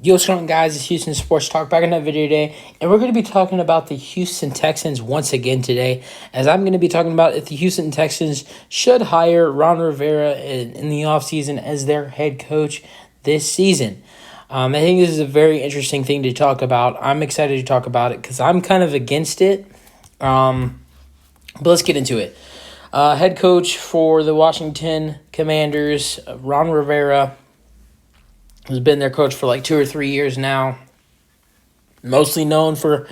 Yo, what's going on, guys? It's Houston Sports Talk back in that video today, and we're going to be talking about the Houston Texans once again today, as I'm going to be talking about if the Houston Texans should hire Ron Rivera in the offseason as their head coach this season. I think this is a very interesting thing to talk about. I'm excited to talk about it because I'm kind of against it, but let's get into it. Head coach for the Washington Commanders, Ron Rivera, has been their coach for like 2 or 3 years now. Mostly known for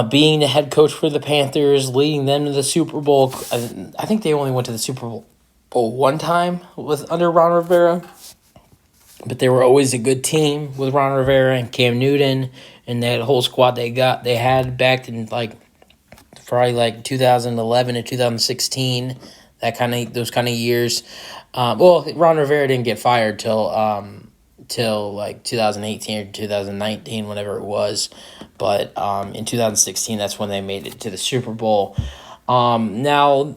being the head coach for the Panthers, leading them to the Super Bowl. I think they only went to the Super Bowl one time with under Ron Rivera, but they were always a good team with Ron Rivera and Cam Newton and that whole squad they had back in probably like 2011 and 2016, those kind of years. Ron Rivera didn't get fired till like 2018 or 2019, whenever it was. But in 2016, that's when they made it to the Super Bowl. Now,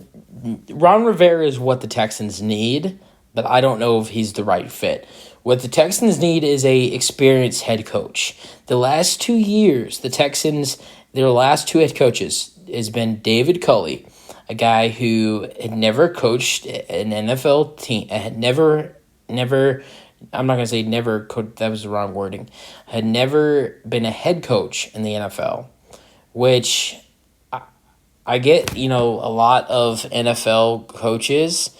Ron Rivera is what the Texans need, but I don't know if he's the right fit. What the Texans need is a experienced head coach. The last 2 years, their last two head coaches has been David Culley, a guy who had never coached an NFL team, had never, I'm not going to say never, that was the wrong wording, had never been a head coach in the NFL, which I get, a lot of NFL coaches.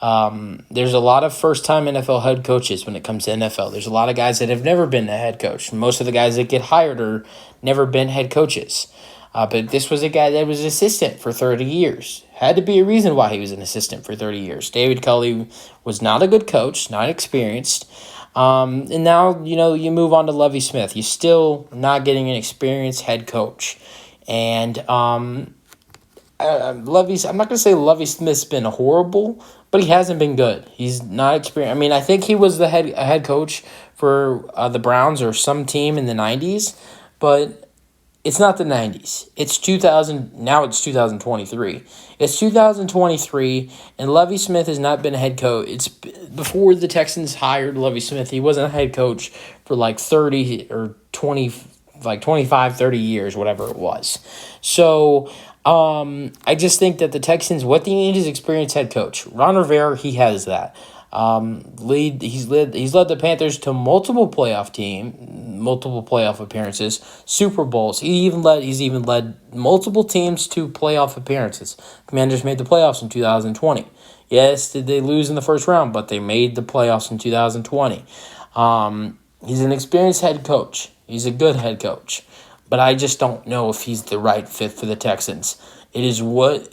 There's a lot of first-time NFL head coaches when it comes to NFL. There's a lot of guys that have never been a head coach. Most of the guys that get hired are never been head coaches. But this was a guy that was an assistant for 30 years. Had to be a reason why he was an assistant for 30 years. David Culley was not a good coach, not experienced. And now, you move on to Lovie Smith. You're still not getting an experienced head coach. And I'm not going to say Lovie Smith's been horrible, but he hasn't been good. He's not experienced. I mean, I think he was the head coach for the Browns or some team in the 90s, but it's not the 90s. It's 2000. Now it's 2023. It's 2023, and Lovie Smith has not been a head coach. It's before the Texans hired Lovie Smith. He wasn't a head coach for like 30 or 20, like 25, 30 years, whatever it was. So I just think that the Texans, what they need is experienced head coach. Ron Rivera, he has that. He's led the Panthers to multiple playoff appearances, Super Bowls. He's even led multiple teams to playoff appearances. Commanders made the playoffs in 2020. Yes, did they lose in the first round, but they made the playoffs in 2020. He's an experienced head coach. He's a good head coach, but I just don't know if he's the right fit for the Texans. It is what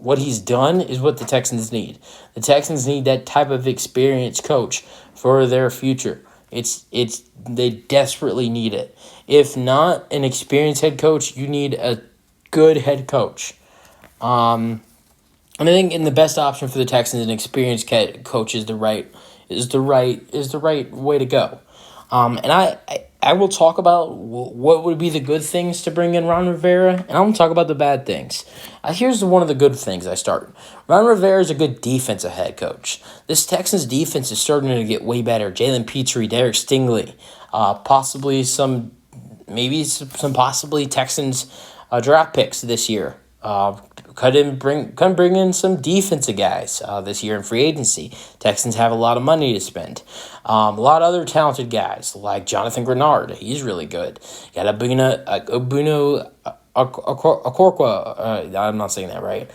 what he's done is what the Texans need. The Texans need that type of experienced coach for their future. They desperately need it. If not an experienced head coach, you need a good head coach. And I think the best option for the Texans, an experienced coach is the right way to go. And I will talk about what would be the good things to bring in Ron Rivera, and I'm going to talk about the bad things. Here's one of the good things I start. Ron Rivera is a good defensive head coach. This Texans defense is starting to get way better. Jalen Petrie, Derek Stingley, possibly some Texans draft picks this year. Couldn't bring in some defensive guys this year in free agency. Texans have a lot of money to spend. A lot of other talented guys like Jonathan Grenard. He's really good. You got Abuno Okorkwa. I'm not saying that right.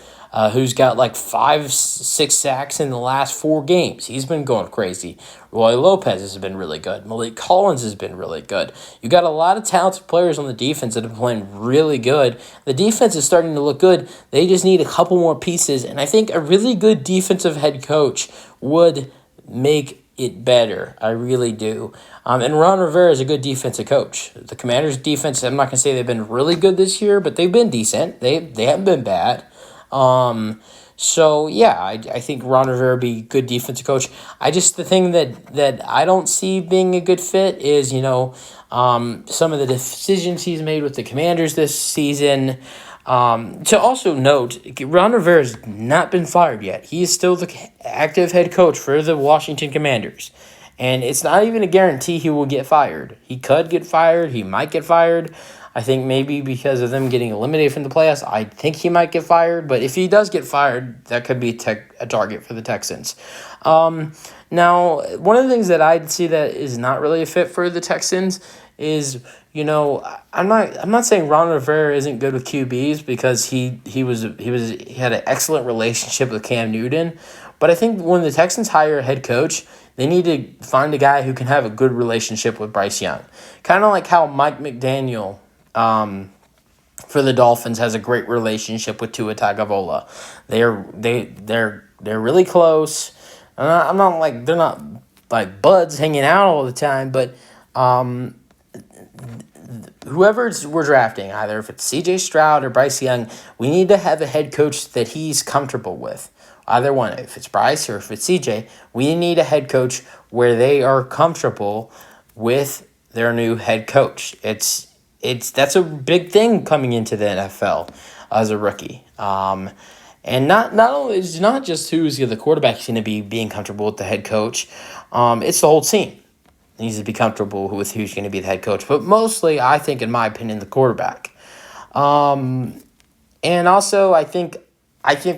Who's got like 5-6 sacks in the last 4 games. He's been going crazy. Roy Lopez has been really good. Malik Collins has been really good. You got a lot of talented players on the defense that have been playing really good. The defense is starting to look good. They just need a couple more pieces, and I think a really good defensive head coach would make it better. I really do. And Ron Rivera is a good defensive coach. The Commanders' defense, I'm not going to say they've been really good this year, but they've been decent. They haven't been bad. So yeah, I think Ron Rivera would be a good defensive coach. The thing that I don't see being a good fit is, some of the decisions he's made with the Commanders this season. To also note, Ron Rivera has not been fired yet. He is still the active head coach for the Washington Commanders. And it's not even a guarantee he will get fired. He could get fired. He might get fired. I think maybe because of them getting eliminated from the playoffs, I think he might get fired. But if he does get fired, that could be a target for the Texans. Now, one of the things that I'd see that is not really a fit for the Texans is, I'm not saying Ron Rivera isn't good with QBs, because he had an excellent relationship with Cam Newton. But I think when the Texans hire a head coach, they need to find a guy who can have a good relationship with Bryce Young. Kind of like how Mike McDaniel for the Dolphins has a great relationship with Tua Tagovailoa. They're really close. I'm not like they're not like buds hanging out all the time, but whoever we're drafting, either if it's C.J. Stroud or Bryce Young, we need to have a head coach that he's comfortable with. Either one, if it's Bryce or if it's C.J., we need a head coach where they are comfortable with their new head coach. That's a big thing coming into the NFL as a rookie. And not only it's not just who's the quarterback going to be being comfortable with the head coach, it's the whole team needs to be comfortable with who's going to be the head coach. But mostly, I think, in my opinion, the quarterback. And also, I think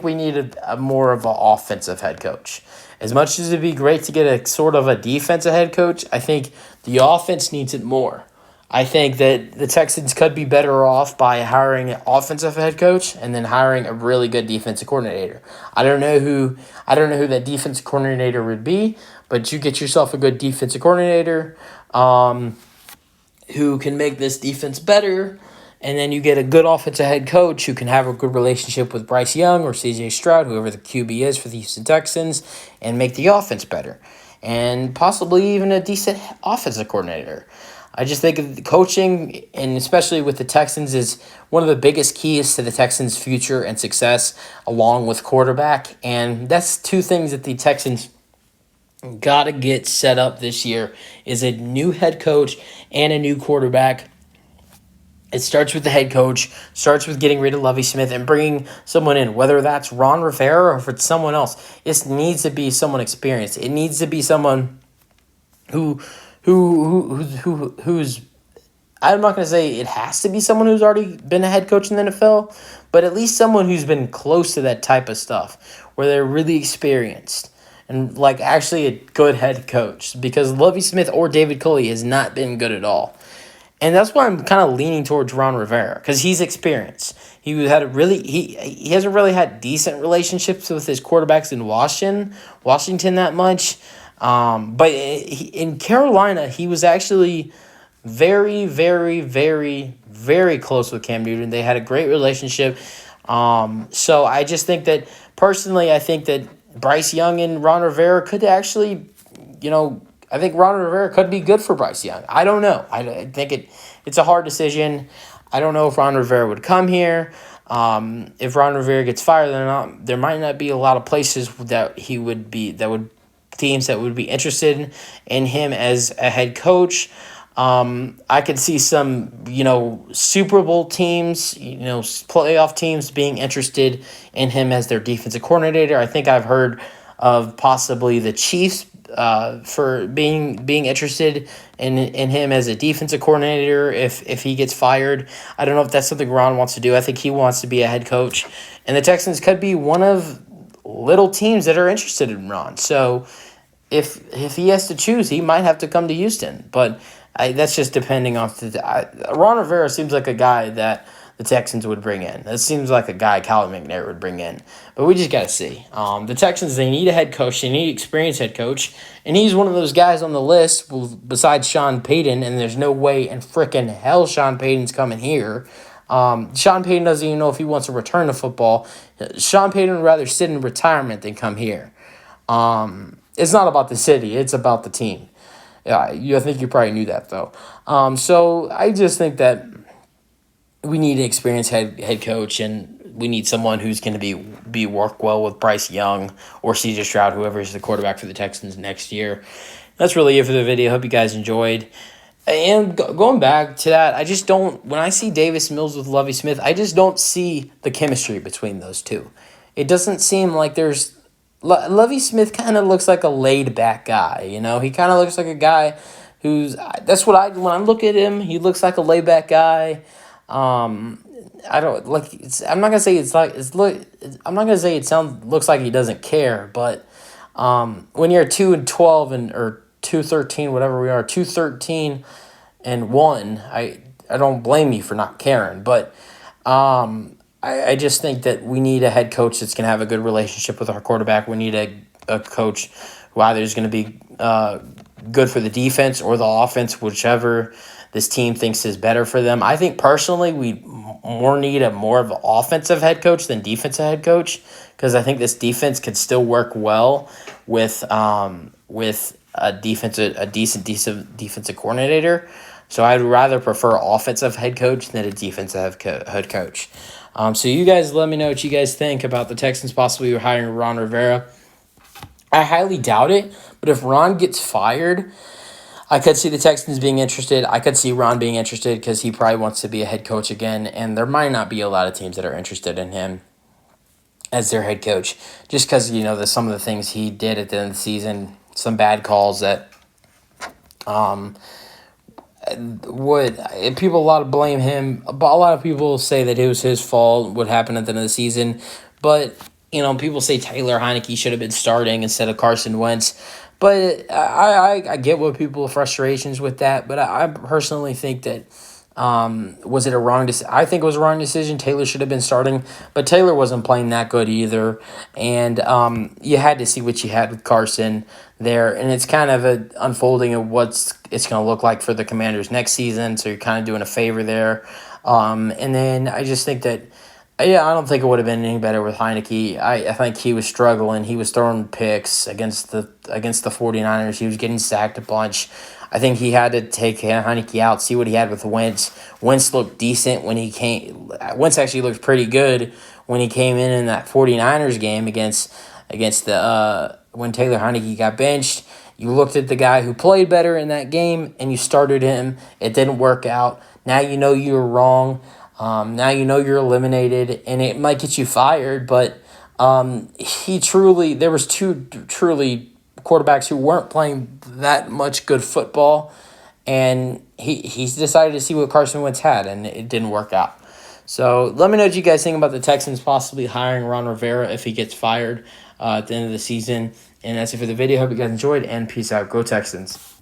we need a more of an offensive head coach. As much as it'd be great to get a sort of a defensive head coach, I think the offense needs it more. I think that the Texans could be better off by hiring an offensive head coach and then hiring a really good defensive coordinator. I don't know who that defensive coordinator would be, but you get yourself a good defensive coordinator who can make this defense better, and then you get a good offensive head coach who can have a good relationship with Bryce Young or C.J. Stroud, whoever the QB is for the Houston Texans, and make the offense better, and possibly even a decent offensive coordinator. I just think coaching, and especially with the Texans, is one of the biggest keys to the Texans' future and success, along with quarterback. And that's two things that the Texans got to get set up this year, is a new head coach and a new quarterback. It starts with the head coach, starts with getting rid of Lovie Smith and bringing someone in, whether that's Ron Rivera or if it's someone else. It needs to be someone experienced. It needs to be someone who's I'm not going to say it has to be someone who's already been a head coach in the NFL, but at least someone who's been close to that type of stuff, where they're really experienced and like actually a good head coach, because Lovie Smith or David Culley has not been good at all. And that's why I'm kind of leaning towards Ron Rivera, because he's experienced. He hasn't really had decent relationships with his quarterbacks in Washington that much. But in Carolina, he was actually very, very, very, very close with Cam Newton. They had a great relationship. So I just think that, personally, I think that Bryce Young and Ron Rivera could actually, I think Ron Rivera could be good for Bryce Young. I don't know. I think it's a hard decision. I don't know if Ron Rivera would come here. If Ron Rivera gets fired, there might not be a lot of places that teams that would be interested in him as a head coach. I could see some, Super Bowl teams, playoff teams being interested in him as their defensive coordinator. I think I've heard of possibly the Chiefs for being interested in him as a defensive coordinator if he gets fired. I don't know if that's something Ron wants to do. I think he wants to be a head coach. And the Texans could be one of little teams that are interested in Ron. So if he has to choose, he might have to come to Houston. But that's just depending on Ron Rivera seems like a guy that the Texans would bring in. That seems like a guy Calvin McNair would bring in. But we just got to see. The Texans, they need a head coach. They need an experienced head coach. And he's one of those guys on the list besides Sean Payton. And there's no way in frickin' hell Sean Payton's coming here. Sean Payton doesn't even know if he wants to return to football. Sean Payton would rather sit in retirement than come here. It's not about the city. It's about the team. Yeah, I think you probably knew that, though. So I just think that we need an experienced head coach, and we need someone who's going to be work well with Bryce Young or C.J. Stroud, whoever is the quarterback for the Texans next year. That's really it for the video. Hope you guys enjoyed. And going back to that, I just don't – when I see Davis Mills with Lovie Smith, I just don't see the chemistry between those two. It doesn't seem like there's Lovie Smith kind of looks like a laid back guy. You know, he kind of looks like a guy who's that's what I when I look at him, he looks like a laid back guy. Um, I don't like. I'm not gonna say it's like it's look. I'm not gonna say it sounds looks like he doesn't care, but when you're 2-12 and or 2-13, whatever we are, 2-13-1, I don't blame you for not caring, but I just think that we need a head coach that's gonna have a good relationship with our quarterback. We need a coach who either is gonna be good for the defense or the offense, whichever this team thinks is better for them. I think personally we more need a more of an offensive head coach than defensive head coach, because I think this defense could still work well with a decent defensive coordinator. So I'd rather prefer offensive head coach than a defensive head coach. So you guys let me know what you guys think about the Texans possibly hiring Ron Rivera. I highly doubt it, but if Ron gets fired, I could see the Texans being interested. I could see Ron being interested because he probably wants to be a head coach again, and there might not be a lot of teams that are interested in him as their head coach, just because some of the things he did at the end of the season, some bad calls that would people a lot of blame him. A lot of people say that it was his fault what happened at the end of the season, but people say Taylor Heineke should have been starting instead of Carson Wentz. But I get what people's frustrations with that. But I personally think that was it a wrong decision? I think it was a wrong decision. Taylor should have been starting, but Taylor wasn't playing that good either. And you had to see what you had with Carson there, and it's kind of an unfolding of what's it's going to look like for the Commanders next season. So you're kind of doing a favor there. And then I just think that. Yeah, I don't think it would have been any better with Heineke. I think he was struggling. He was throwing picks against the 49ers. He was getting sacked a bunch. I think he had to take Heineke out, see what he had with Wentz. Wentz looked decent when he came. Wentz actually looked pretty good when he came in that 49ers game against the when Taylor Heineke got benched. You looked at the guy who played better in that game, and you started him. It didn't work out. Now you know you were wrong. Now you know you're eliminated, and it might get you fired, but there was two truly quarterbacks who weren't playing that much good football, and he's decided to see what Carson Wentz had, and it didn't work out. So let me know what you guys think about the Texans possibly hiring Ron Rivera if he gets fired at the end of the season. And that's it for the video. Hope you guys enjoyed, and peace out. Go Texans.